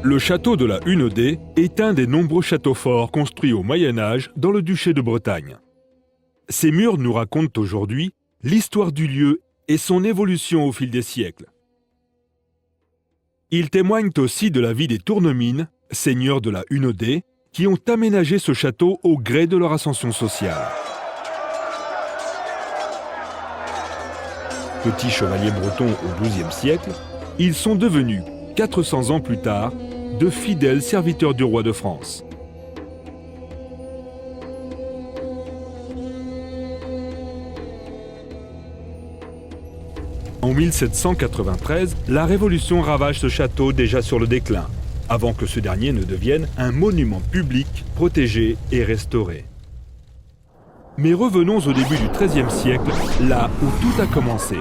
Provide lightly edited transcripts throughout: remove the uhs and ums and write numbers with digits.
Le château de la Hunaudet est un des nombreux châteaux forts construits au Moyen-Âge dans le duché de Bretagne. Ces murs nous racontent aujourd'hui l'histoire du lieu et son évolution au fil des siècles. Ils témoignent aussi de la vie des Tournemine, seigneurs de la Hunaudet, qui ont aménagé ce château au gré de leur ascension sociale. Petits chevaliers bretons au XIIe siècle, ils sont devenus, 400 ans plus tard, de fidèles serviteurs du roi de France. En 1793, la Révolution ravage ce château déjà sur le déclin, avant que ce dernier ne devienne un monument public protégé et restauré. Mais revenons au début du XIIIe siècle, là où tout a commencé.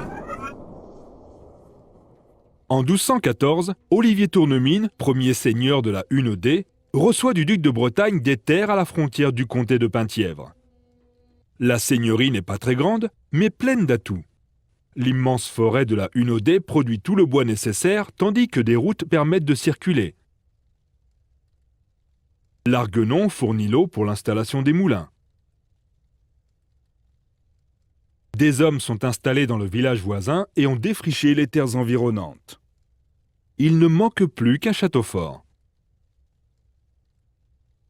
En 1214, Olivier Tournemine, premier seigneur de la Hunaudet, reçoit du duc de Bretagne des terres à la frontière du comté de Penthièvre. La seigneurie n'est pas très grande, mais pleine d'atouts. L'immense forêt de la Hunaudet produit tout le bois nécessaire, tandis que des routes permettent de circuler. L'Arguenon fournit l'eau pour l'installation des moulins. Des hommes sont installés dans le village voisin et ont défriché les terres environnantes. Il ne manque plus qu'un château fort.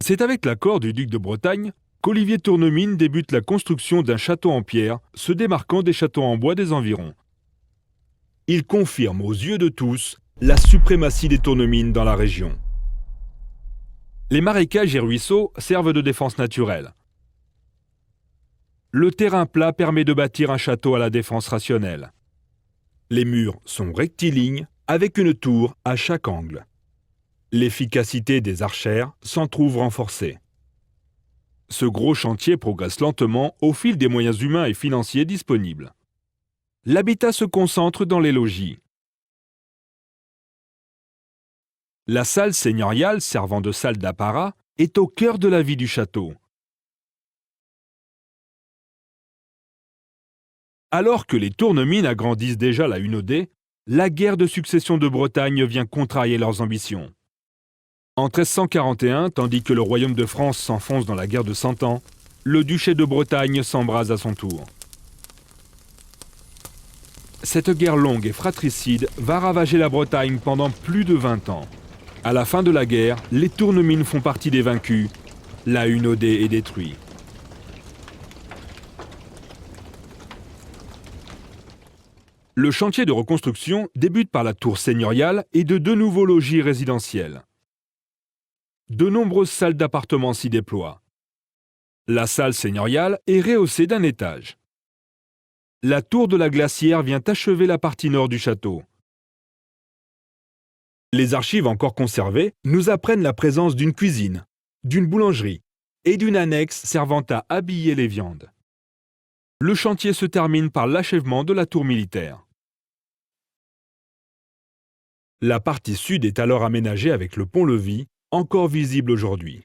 C'est avec l'accord du duc de Bretagne qu'Olivier Tournemine débute la construction d'un château en pierre, se démarquant des châteaux en bois des environs. Il confirme aux yeux de tous la suprématie des Tournemine dans la région. Les marécages et ruisseaux servent de défense naturelle. Le terrain plat permet de bâtir un château à la défense rationnelle. Les murs sont rectilignes, avec une tour à chaque angle. L'efficacité des archères s'en trouve renforcée. Ce gros chantier progresse lentement au fil des moyens humains et financiers disponibles. L'habitat se concentre dans les logis. La salle seigneuriale servant de salle d'apparat est au cœur de la vie du château. Alors que les Tournemine agrandissent déjà la Hunaudet, la guerre de succession de Bretagne vient contrarier leurs ambitions. En 1341, tandis que le royaume de France s'enfonce dans la guerre de 100 ans, le duché de Bretagne s'embrase à son tour. Cette guerre longue et fratricide va ravager la Bretagne pendant plus de 20 ans. À la fin de la guerre, les Tournemine font partie des vaincus. La Hunaudet est détruite. Le chantier de reconstruction débute par la tour seigneuriale et de 2 nouveaux logis résidentiels. De nombreuses salles d'appartements s'y déploient. La salle seigneuriale est rehaussée d'un étage. La tour de la Glacière vient achever la partie nord du château. Les archives encore conservées nous apprennent la présence d'une cuisine, d'une boulangerie et d'une annexe servant à habiller les viandes. Le chantier se termine par l'achèvement de la tour militaire. La partie sud est alors aménagée avec le pont-levis, encore visible aujourd'hui.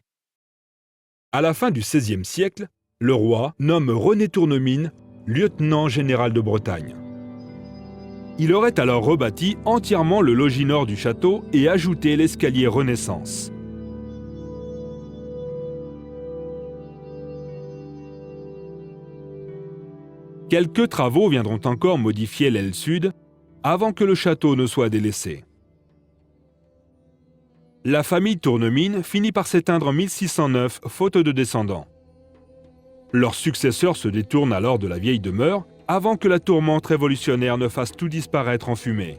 À la fin du XVIe siècle, le roi nomme René Tournemine lieutenant général de Bretagne. Il aurait alors rebâti entièrement le logis nord du château et ajouté l'escalier Renaissance. Quelques travaux viendront encore modifier l'aile sud avant que le château ne soit délaissé. La famille Tournemine finit par s'éteindre en 1609, faute de descendants. Leurs successeurs se détournent alors de la vieille demeure avant que la tourmente révolutionnaire ne fasse tout disparaître en fumée.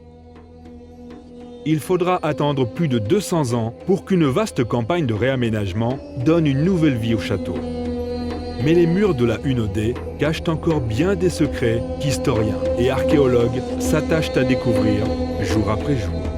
Il faudra attendre plus de 200 ans pour qu'une vaste campagne de réaménagement donne une nouvelle vie au château. Mais les murs de la Hunaudet cachent encore bien des secrets qu'historiens et archéologues s'attachent à découvrir jour après jour.